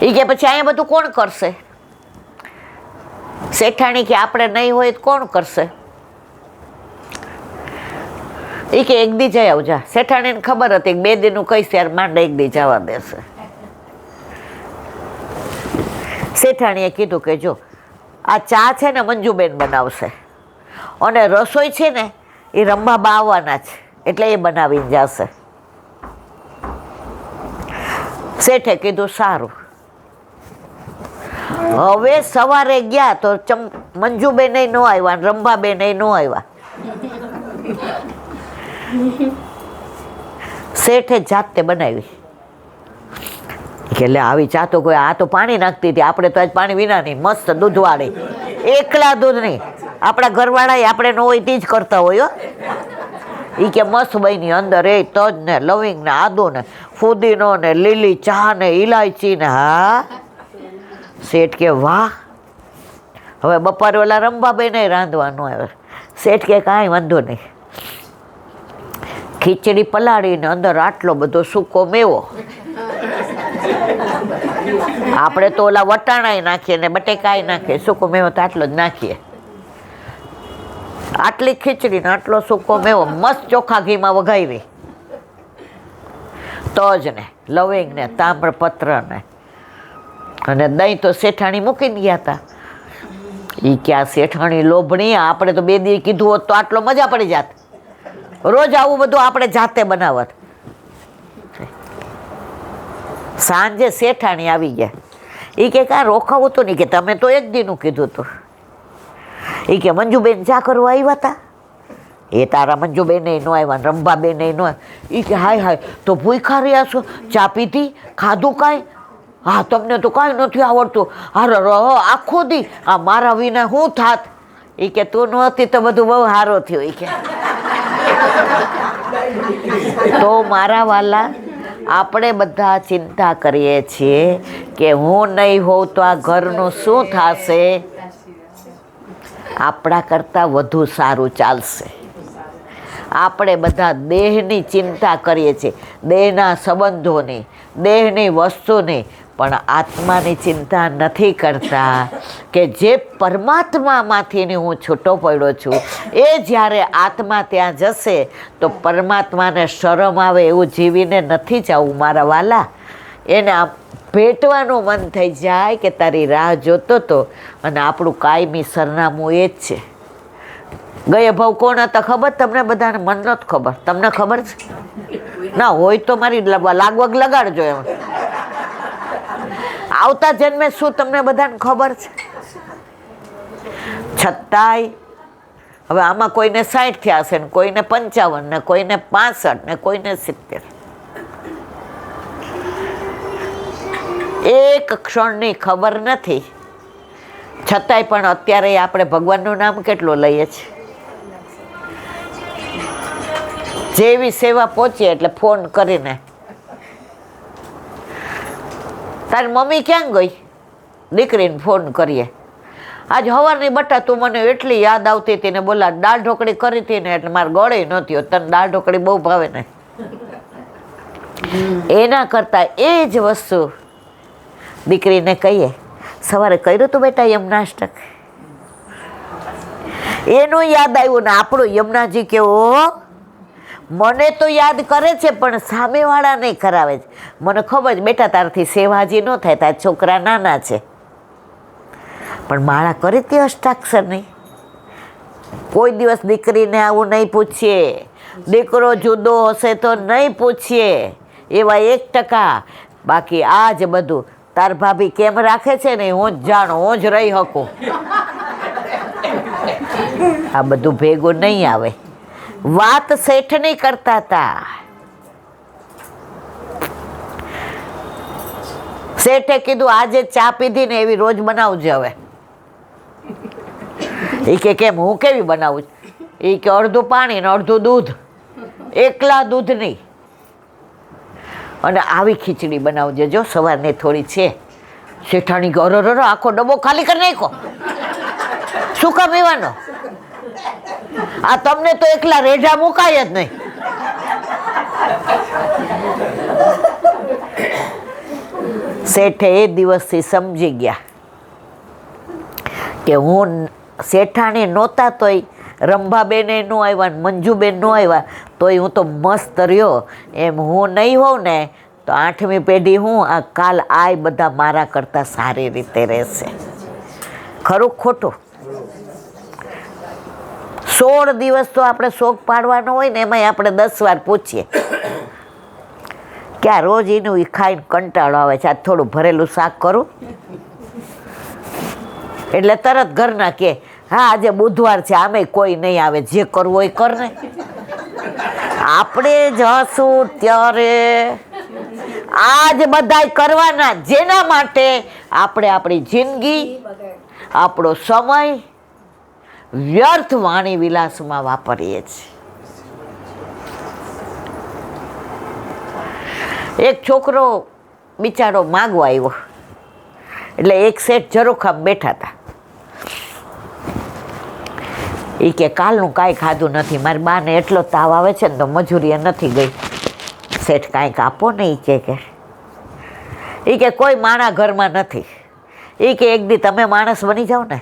એ કે પછી અહીંયા બધું કોણ કરશે? શેઠાણી કે આપણે નહીં હોય તો કોણ કરશે? એ કે એક દી જઈ આવજા. શેઠાણીને ખબર હતી કે 2 દીનું કહીશ ત્યારે માંડ એક દી જવા દેશે. શેઠાણીએ કીધું કે જો આ ચા છે ને મંજુબેન બનાવશે અને રસોઈ છે ને એ રંભાબા આવવાના છે એટલે એ બનાવીને જશે. શેઠે કીધું સારું. હવે સવારે ગયા તો મંજુબેન ન આવ્યા, રંભાબેન ન આવ્યા. શેઠે જાતે બનાવી કે લે આવી ચા તો કોઈ, આ તો પાણી નાખતી હતી, આપણે તો આજ પાણી વિના નહીં, મસ્ત દૂધવાળી, એકલા દૂધ નહીં. આપણા ઘરવાળા આપણે ન હોય તે જ કરતા હોય. એ કે મસ્ત બની, અંદર એ તજ ને લવિંગ ને આદુ ને ફુદીનો ને લીલી ચા ને ઇલાયચી ને. હા, શેઠ કે વાહ. હવે બપોરે ઓલા રંભાબેન રાંધવાનું આવે. શેઠ કે કાંઈ વાંધો નહીં. ખીચડી પલાળીને અંદર આટલો બધો સૂકો મેવો, આપણે તો ઓલા વટાણાય નાખીએ ને બટેકાય નાખીએ, સૂકો મેવો તો આટલો જ નાખીએ. આટલી ખીચડી ને આટલો સૂકો મેવો મસ્ત ચોખ્ખા ઘીમાં વઘાવી, તજ ને લવિંગ ને તામ્રપત્ર ને અને દહીં તો શેઠાણી મૂકીને ગયા હતા. એ ક્યાં શેઠાણી લોભણી, આપણે તો 2 દી કીધું હોત તો આટલો મજા પડી જાત. રોજ આવું બધું આપણે જાતે બનાવત. સાંજે શેઠાણી આવી ગયા. એ કે કાં રોકાવું તો નહીં? કે તમે તો 1 દીનું કીધું હતું. એ કે મંજુબેન ચા કરવા આવ્યા હતા? એ તારા મંજુબેન ન આવ્યા, રંભાબેન ન આવ્યા. એ કે હાય હાય તો ભૂખ્યા રહ્યા છો, ચા પીધી, ખાધું કાંઈ? હા, તમને તો કાંઈ નથી આવડતું. અરે આખો દી આ મારા વિના શું થાત? એ કે તું નહોતી તો બધું બહુ સારું થયું. એ કે તો મારા વાલા, આપણે બધા ચિંતા કરીએ છીએ કે હું નહીં હોઉં તો આ ઘરનું શું થશે? આપણા કરતાં વધુ સારું ચાલશે. આપણે બધા દેહની ચિંતા કરીએ છીએ, દેહના સંબંધોની, દેહની વસ્તુની, પણ આત્માની ચિંતા નથી કરતા કે જે પરમાત્મામાંથી હું છૂટો પડ્યો છું, એ જ્યારે આત્મા ત્યાં જશે તો પરમાત્માને શરમ આવે એવું જીવીને નથી જવું મારા વાલા. એને આમ ભેટવાનું મન થઈ જાય કે તારી રાહ જોતો હતો. અને આપણું કાયમી સરનામું એ જ છે. ગયા ભાવ કોણ હતા ખબર તમને બધાને? મને નથી ખબર. તમને ખબર છે? ના હોય તો મારી લાગવગ લગાડજો. એમ આવતા જન્મે શું તમને બધાને ખબર છે? છતાંય હવે આમાં કોઈને 60 થયા હશે ને કોઈને 55 ને કોઈને 65 ને કોઈને 70. એક ક્ષણની ખબર નથી. છતાંય પણ અત્યારે આપણે ભગવાનનું નામ કેટલું લઈએ છીએ. જેવી સેવા પહોંચીએ એટલે ફોન કરીને, તારી મમ્મી ક્યાં ગઈ? દીકરીને ફોન કરીએ, આજ સવારની બટા તું મને એટલી યાદ આવતી હતી ને બોલા દાળ ઢોકળી કરી હતી ને એટલે મારે ગળે નહોતી. તને દાળ ઢોકળી બહુ ભાવે ને. એના કરતાં એ જ વસ્તુ દીકરીને કહીએ, સવારે કર્યું તું બેટા યમનાષ્ટક? એનું યાદ આવ્યું ને આપણું યમુનાજી કેવો મને તો યાદ કરે છે પણ સામેવાળા નહીં કરાવે છે. મને ખબર છે બેટા તારથી સેવાજી ન થાય, તારા છોકરા નાના છે, પણ માળા કરી હતી અષ્ટાક્ષર નહીં. કોઈ દિવસ દીકરીને આવું નહીં પૂછીએ. દીકરો જુદો હશે તો નહીં પૂછીએ, એવા 1%. બાકી આ જ બધું તાર ભાભી કેમ રાખે છે ને હું જ જાણું, હું જ રહી શકું. આ બધું ભેગું નહીં આવે. વાત શેઠની કરતા હતા. શેઠે કીધું આજે ચા પીધી ને એવી રોજ બનાવજે. હવે એ કે કેમ? હું કેવી બનાવું? એ કે અડધું પાણી ને અડધું દૂધ, એકલા દૂધ નહીં. અને આવી ખીચડી બનાવજે જો સવારની થોડી છે. શેઠાણી કે અરર આખો ડબ્બો ખાલી કરી નાખો. શું કામ એવાનો? આ તમને તો એકલા રેઢા મુકાય જ નહીં. શેઠે એ દિવસથી સમજી ગયા કે હું શેઠાણી નહોતા તોય રંભાબેને ન આવ્યા ને મંજુબેન ન આવ્યા તોય હું તો મસ્ત રહ્યો, એમ હું નહીં હોઉં ને તો 8મી પેઢી હું આ કાલ આય બધા મારા કરતાં સારી રીતે રહેશે. ખરું ખોટું? 16 દિવસ તો આપણે શોક પાડવાનો હોય ને, એમાંય આપણે 10 વાર પૂછીએ કે આ રોજ એનું ખાઈને કંટાળો આવે છે, આજ થોડું ભરેલું શાક કરું, એટલે તરત ઘરના કે હા આજે બુધવાર છે, આમે કોઈ નહીં આવે, જે કરવું હોય કર ને. આપણે જ હશું ત્યારે આજ બધાય કરવાના, જેના માટે આપણે આપણી જિંદગી, આપણો સમય વ્યર્થ વાણી વિલાસમાં વાપરીએ છીએ. એક છોકરો બિચારો માગવા આવ્યો, એટલે એક શેઠ ઝરૂખામાં બેઠા હતા. એ કે કાલનું કાંઈ ખાધું નથી, મારી બાને એટલો તાવ આવે છે ને તો મજૂરીએ નથી ગઈ. શેઠ કાંઈક આપો ને. એ કે કોઈ માણા ઘરમાં નથી. એ કે એક દી તમે માણસ બની જાઓ ને.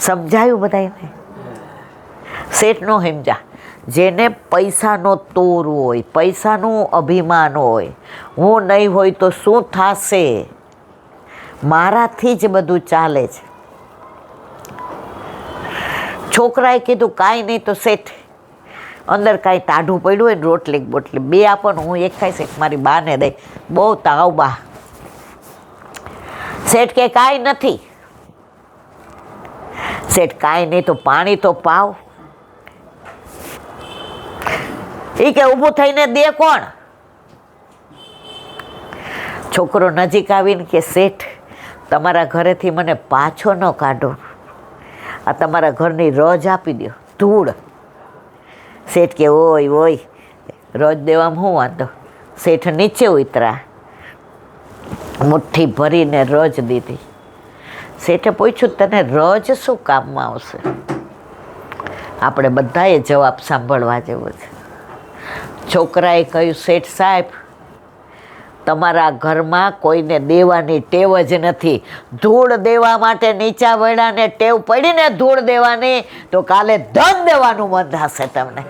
સમજાયું બધાને? શેઠ નો સમજા. જેને પૈસાનો તોર હોય, પૈસાનું અભિમાન હોય, હું નહીં હોય તો શું થશે, મારાથી જ બધું ચાલે છે. છોકરાએ કીધું કાંઈ નહીં તો શેઠ અંદર કાંઈ ટાઢું પડ્યું હોય ને રોટલી બોટલી 2 આપો ને, હું 1 ખાઈશ, એક મારી બાને દઈ, બહુ તાવ બા. શેઠ કે કાંઈ નથી. શેઠ કાંઈ નહીં તો પાણી તો પાવ. એ કે ઊભું થઈને દે કોણ? છોકરો નજીક આવીને કે શેઠ તમારા ઘરેથી મને પાછો ન કાઢો, આ તમારા ઘરની રજ આપી દો, ધૂળ. શેઠ કે ઓય ઓય રજ દેવામાં શું વાંધો. શેઠ નીચે ઉતરા, મુઠ્ઠી ભરીને રજ દીધી. શેઠે પૂછ્યું તને રજ શું કામમાં આવશે? આપણે બધાએ જવાબ સાંભળવા જેવો છે. છોકરાએ કહ્યું શેઠ સાહેબ તમારા ઘરમાં કોઈને દેવાની ટેવ જ નથી, ધૂળ દેવા માટે નીચા વડાને ટેવ પડીને ધૂળ દેવાની તો કાલે ધન દેવાનું મન થશે તમને.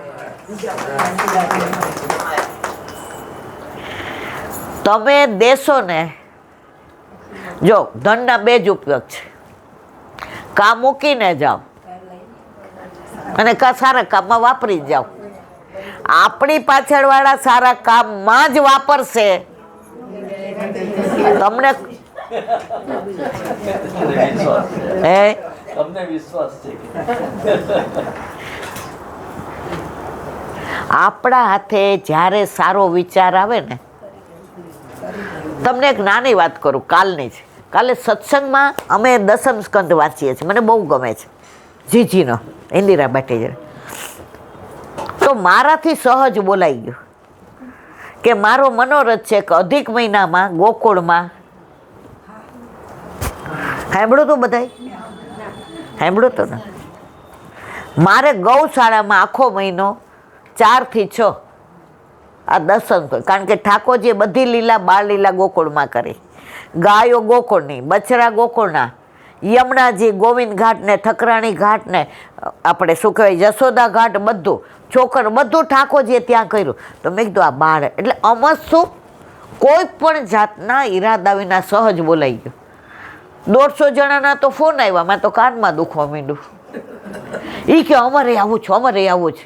તમે દેશો ને, જો ધનના 2 જ ઉપયોગ છે, કામ મૂકીને જાઓ અને સારા કામમાં વાપરી જાઓ. આપણી પાછળવાળા સારા કામમાં જ વાપરશે. તમને વિશ્વાસ છે. આપણા હાથે જ્યારે સારો વિચાર આવે ને, તમને એક નાની વાત કરું, કાલની છે. કાલે સત્સંગમાં અમે 10મ સ્કંદ વાંચીએ છીએ, મને બહુ ગમે છે, જીજીનો, ઇન્દિરા બાટેજર. તો મારાથી સહજ બોલાઈ ગયું કે મારો મનોરથ છે કે અધિક મહિનામાં ગોકુળમાં, સાંભળ્યું તું બધાય? સાંભળ્યું તું ને? મારે ગૌશાળામાં આખો મહિનો 4 થી 6 આ દર્શન કરે, કારણ કે ઠાકોરજીએ બધી લીલા બાળ લીલા ગોકુળમાં કરી. ગાયો ગોકુળની, બછડા ગોકુળના, યમુનાજી, ગોવિંદ ઘાટ ને ઠકરાણી ઘાટ ને આપણે શું કહેવાય જશોદા ઘાટ, બધું છોકર બધું ઠાકોરજીએ ત્યાં કર્યું. તો મેં કીધું આ બાળ એટલે અમર શું, કોઈ પણ જાતના ઈરાદા વિના સહજ બોલાઈ ગયું. 150 જણાના તો ફોન આવ્યા, મેં તો કાનમાં દુખવા માંડ્યું. એ કે અમારે આવું છે, અમારે આવું છે.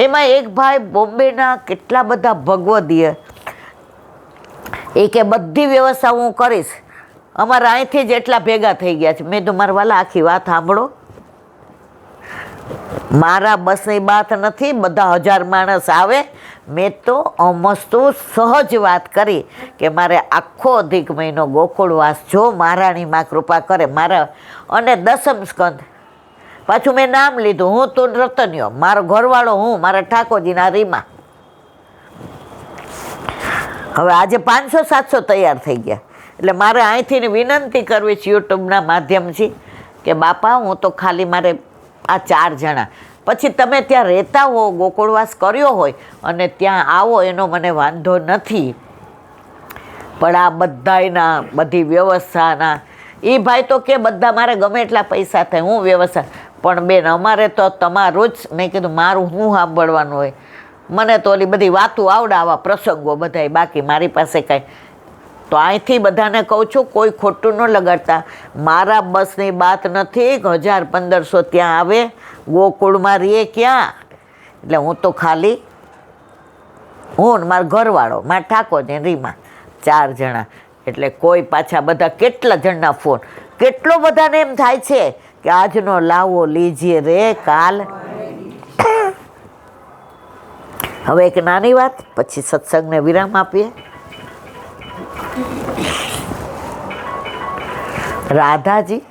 એમાં એક ભાઈ બોમ્બેના કેટલા બધા ભગવદીય, એ કે બધી વ્યવસ્થા હું કરીશ, અમારા અહીંથી જ એટલા ભેગા થઈ ગયા છે. મેં તો મારા વાલા આખી વાત સાંભળો, મારા બસની વાત નથી, બધા 1000 માણસ આવે. મેં તો મસ્ત સહજ વાત કરી કે મારે આખો અધિક મહિનો ગોકુળવાસ, જો મહારાણી માં કૃપા કરે મારા. અને 10મ સ્કંદ પાછું મેં નામ લીધું, હું તો રતન્યો, મારો ઘરવાળો હું, મારા ઠાકોરજીના રીમા. હવે આજે 500-700 તૈયાર થઈ ગયા. એટલે મારે અહીંથી વિનંતી કરવી છે યુટ્યુબના માધ્યમથી કે બાપા હું તો ખાલી મારે આ 4 જણા, પછી તમે ત્યાં રહેતા હો, ગોકુળવાસ કર્યો હોય અને ત્યાં આવો, એનો મને વાંધો નથી, પણ આ બધાયના બધી વ્યવસ્થાના એ ભાઈ તો કે બધા મારે ગમે એટલા પૈસા થાય હું વ્યવસ્થા, પણ બેન અમારે તો તમારું જ, મેં કીધું મારું હું સાંભળવાનું હોય, મને તો ઓલી બધી વાતું આવડે આવા પ્રસંગો બધાય, બાકી મારી પાસે કાંઈ. તો અહીંથી બધાને કહું છું કોઈ ખોટું ન લગાડતા, મારા બસની વાત નથી, 1000-1500 ત્યાં આવે, ગોકુળમાં રહીએ ક્યાં, એટલે હું તો ખાલી હું ને મારો ઘરવાળો મારા ઠાકોરજી રીમા 4 જણા, એટલે કોઈ પાછા બધા કેટલા જણના ફોન, કેટલો બધાને એમ થાય છે કે આજનો લાવો લીજીએ રે કાલ. હવે એક નાની વાત, પછી સત્સંગને વિરામ આપીએ. રાધાજી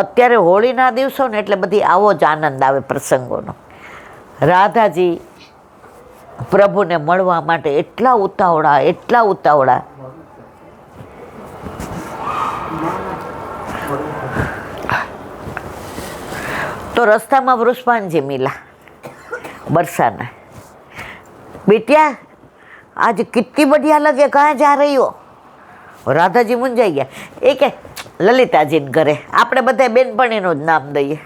અત્યારે હોળીના દિવસો ને એટલે બધી આવો જ આનંદ આવે પ્રસંગોનો. રાધાજી પ્રભુને મળવા માટે એટલા ઉતાવળા. તો રસ્તામાં વૃષભાનજી મિલા बरसाना, बेटिया आज कितनी बढ़िया लगे, कहाँ जा रही हो? राधाजी मुंजाई गया. એ કે લલિતાજીને ઘરે, આપણે બધા બેનપણીનું જ નામ દઈએ.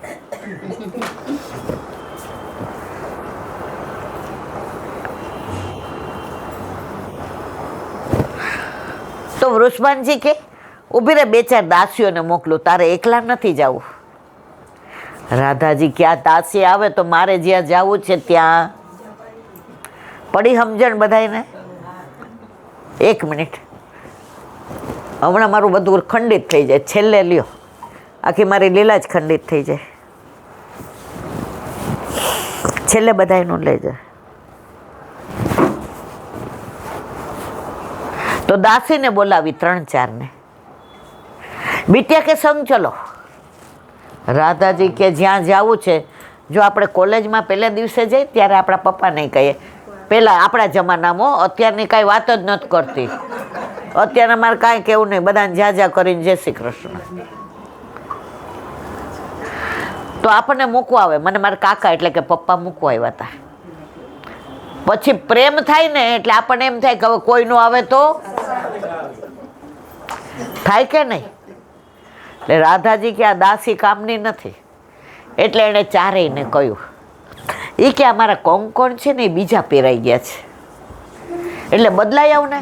તો વૃષભાનજી કે ઊભી રે, 2-4 દાસીઓને મોકલું, તારે એકલા નથી જવું. રાધાજી ક્યાં દાસી આવે તો મારે જ્યાં જવું છે ત્યાં પડી સમજણ બધાને. 1 મિનિટ, હમણાં મારું બધું ખંડિત થઈ જાય, છેલ્લે લ્યો, આખી મારી લીલા જ ખંડિત થઈ જાય, છેલ્લે બધાનું લઈ જાય. તો દાસીને બોલાવી 3-4 ને, બીટિયા કે સંગ ચલો. રાધાજી કે જ્યાં જવું છે, જો આપણે કોલેજમાં પહેલા દિવસે જઈએ ત્યારે આપણા પપ્પાને કહીએ, પહેલાં આપણા જમાનામાં, અત્યારની કાંઈ વાત જ નથી કરતી, અત્યારે મારે કાંઈ કહેવું નહીં, બધાને જા કરીને જય શ્રી કૃષ્ણ. તો આપણને મૂકવા આવે, મને મારા કાકા એટલે કે પપ્પા મૂકવા આવ્યા હતા. પછી પ્રેમ થાય ને એટલે આપણને એમ થાય કે હવે કોઈનું આવે તો થાય કે નહીં. એટલે રાધાજી કે આ દાસી કામની નથી, એટલે એણે ચારેયને કહ્યું, એ કે અમારા કોંકોણ છે ને એ બીજા પહેરાઈ ગયા છે, એટલે બદલાઈ આવ ને.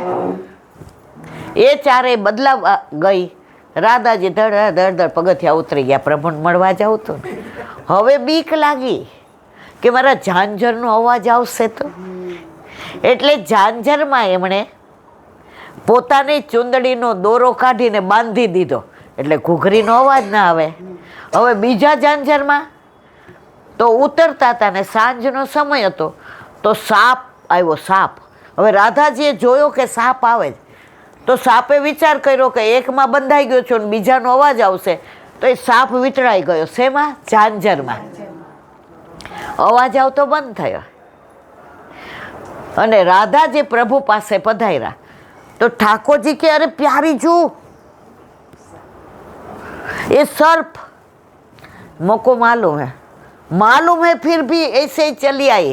એ ચારેય બદલાવા ગઈ. રાધાજી ધડ પગથિયા ઉતરી ગયા, પ્રભુને મળવા જાવ તો હવે બીક લાગી કે મારા ઝાંઝરનો અવાજ આવશે તો. એટલે ઝાંઝરમાં એમણે પોતાની ચૂંદડીનો દોરો કાઢીને બાંધી દીધો, એટલે ઘૂઘરીનો અવાજ ના આવે. હવે બીજા ઝાંઝરમાં તો ઉતરતા હતા ને સાંજનો સમય હતો, તો સાપ આવ્યો, સાપ. હવે રાધાજીએ જોયો કે સાપ આવે, તો સાપે વિચાર કર્યો કે એકમાં બંધાઈ ગયો છો ને બીજાનો અવાજ આવશે, તો એ સાપ વિતળાઈ ગયો. શેમાં? ઝાંઝરમાં. અવાજ આવતો બંધ થયો. અને રાધાજી પ્રભુ પાસે પધાર્યા, તો ઠાકોરજી કે અરે પ્યારી જू, ये सर्प मोको मालूम है फिर भी ऐसे ही चली आई.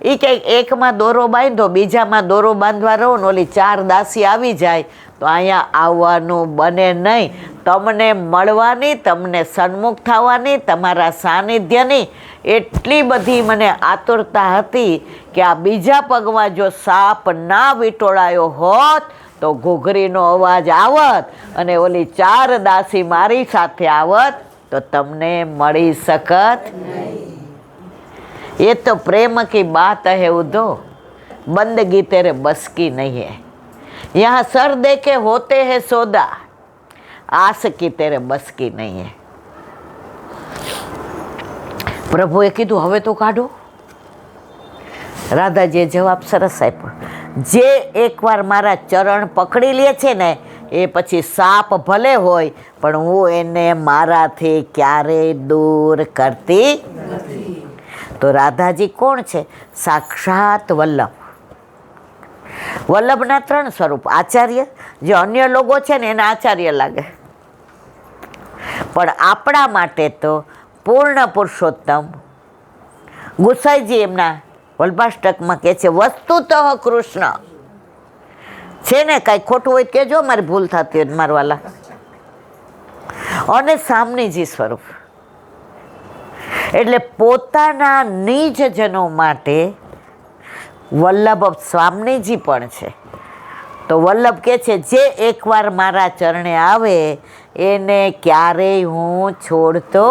એ કે એકમાં દોરો બાંધો, બીજામાં દોરો બાંધવા રહો ને ઓલી 4 દાસી આવી જાય તો અહીંયા આવવાનું બને નહીં. તમને મળવાની, તમને સન્મુખ થવાની, તમારા સાનિધ્યની એટલી બધી મને આતુરતા હતી કે આ બીજા પગમાં જો સાપ ના વીંટોળાયો હોત તો ઘૂઘરીનો અવાજ આવત અને ઓલી 4 દાસી મારી સાથે આવત તો તમને મળી શકત. ये तो प्रेम की बात है उद्धो, बंदगी तेरे बस की नहीं है. यहाँ सर दे के होते हैं सौदा, आस की तेरे बस की नहीं है. પ્રભુએ કીધું હવે તો કાઢો. રાધાજીએ જવાબ સરસ આપ્યો, જે એકવાર મારા ચરણ પકડી લે છે ને એ પછી સાપ ભલે હોય પણ હું એને મારાથી ક્યારેય દૂર કરતી નથી. તો રાધાજી કોણ છે? સાક્ષાત વલ્લભ. વલ્લભના 3 સ્વરૂપ. આચાર્ય, જે અન્ય લોકો છે ને એને આચાર્ય લાગે, પણ આપણા માટે તો પૂર્ણ પુરુષોત્તમ. ગુસાઈજી એમના વલ્ભાષ્ટકમાં કહે છે વસ્તુતઃ કૃષ્ણ છે ને, કાંઈ ખોટું હોય કહેજો, મારી ભૂલ થતી હોય મારવાલા. અને સામનેજી સ્વરૂપ એટલે પોતાના નિજજનો માટે વલ્લભ સ્વામીજી પણ છે. તો વલ્લભ કે છે જે એકવાર મારા ચરણે આવે એને ક્યારેય હું છોડતો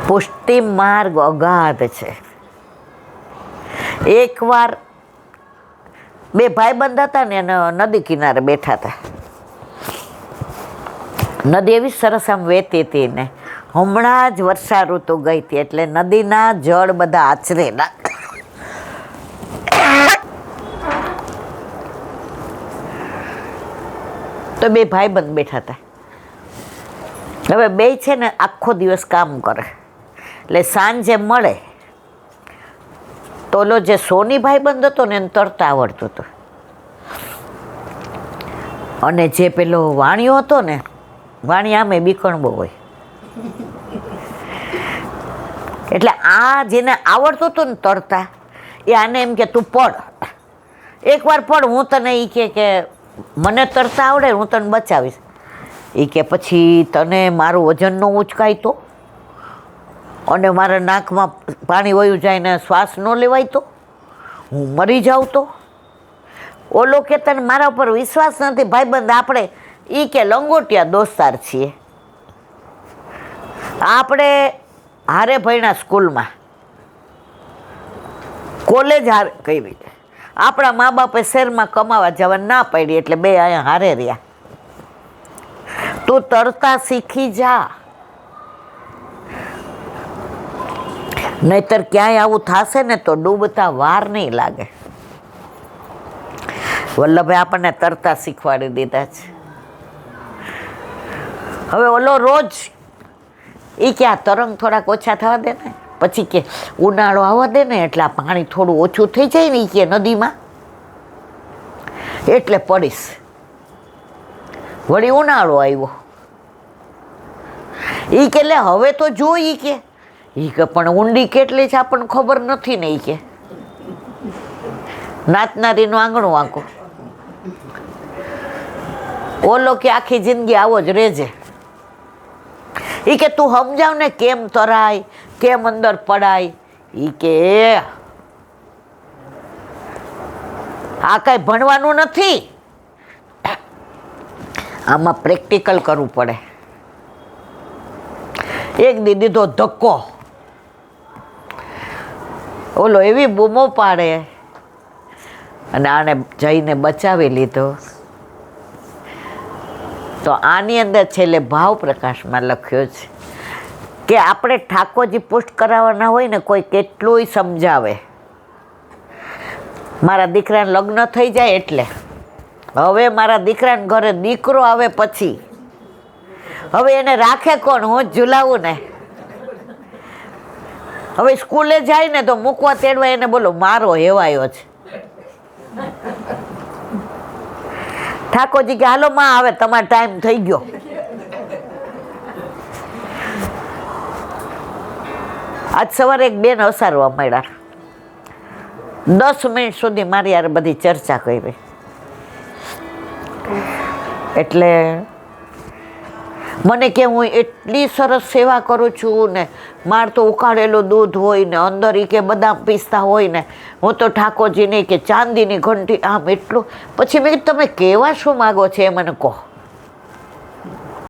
પુષ્ટિ માર્ગ અગાધ છે. એકવાર બે ભાઈબંધ હતા ને નદી કિનારે બેઠા હતા. નદી એવી સરસ આમ વહેતી હતી ને હમણાં જ વર્ષા ઋતુ ગઈ હતી એટલે નદીના જળ બધા આચરેલા. તો બે ભાઈબંધ બેઠા હતા. હવે બે છે ને આખો દિવસ કામ કરે એટલે સાંજે મળે તો ઓલો જે સોની ભાઈબંધ હતો ને એને તરતા આવડતું હતું અને જે પેલો વાણિયો હતો ને, વાણી આમે બીકણ બહુ હોય એટલે આ જેને આવડતું હતું ને તરતા એ આને એમ કે તું પડ, એકવાર પડ, હું તને એ કે મને તરતા આવડે હું તને બચાવીશ. એ કે પછી તને મારું વજન ન ઉચકાય તો અને મારા નાકમાં પાણી વયું જાય ને શ્વાસ ન લેવાય તો હું મરી જાઉં તો. ઓલો કે તને મારા ઉપર વિશ્વાસ નથી ભાઈબંધ, આપણે એ કે લંગોટિયા દોસ્તાર છીએ, આપણે હારે ભણ્યા સ્કૂલમાં, કોલેજ હારે કરી, આપણા મા બાપે શહેરમાં કમાવા જવા ના પડી એટલે બે અહીંયા હારે રહ્યા. તું તરતા શીખી જા, નહીતર ક્યાંય આવું થશે ને તો ડૂબતા વાર નહીં લાગે. વલ્લભે આપણને તરતા શીખવાડી દીધા છે. હવે ઓલો રોજ એ કે આ તરંગ થોડાક ઓછા થવા દે ને, પછી કે ઉનાળો આવવા દે ને એટલે આ પાણી થોડું ઓછું થઈ જાય ને કે નદીમાં એટલે પડીશ. વળી ઉનાળો આવ્યો એ કે લે હવે તો જોઈ કે પણ ઊંડી કેટલી છે આપણને ખબર નથી ને. એ કે નાચનારીનું આંગણું વાંકો. ઓલો કે આખી જિંદગી આવો જ રહેજે. એ કે તું સમજાવ ને કેમ તરાય, કેમ અંદર પડાય. એ કે આ કઈ ભણવાનું નથી, આમાં પ્રેક્ટિકલ કરવું પડે. એક દી દીધો ધક્કો, ઓલો એવી બૂમો પાડે અને આને જઈને બચાવી લીધો. તો આની અંદર છેલ્લે ભાવ પ્રકાશમાં લખ્યો છે કે આપણે ઠાકોરજી પુષ્ટ કરાવવાના હોય ને કોઈ કેટલુંય સમજાવે. મારા દીકરાને લગ્ન થઈ જાય એટલે હવે મારા દીકરાને ઘરે દીકરો આવે પછી હવે એને રાખે કોણ, હું જ ઝુલાવું ને. હવે સ્કૂલે જાય ને તો મૂકવા તેડવા એને બોલો મારો હેવાયો છે. ઠાકોરજી કે હાલો માં હવે તમારો ટાઈમ થઈ ગયો. આજ સવારે એક બેન હસારવા મળ્યા, 10 મિનિટ સુધી મારી યાર બધી ચર્ચા કરી. એટલે મને કે હું એટલી સરસ સેવા કરું છું ને, માર તો ઉકાળેલું દૂધ હોય ને અંદર ઈ કે બદામ પીસતા હોય ને, હું તો ઠાકોરજીની કે ચાંદીની ઘંટી આમ એટલું. પછી મેં કીધું તમે કહેવા શું માગો છો એ મને કહો.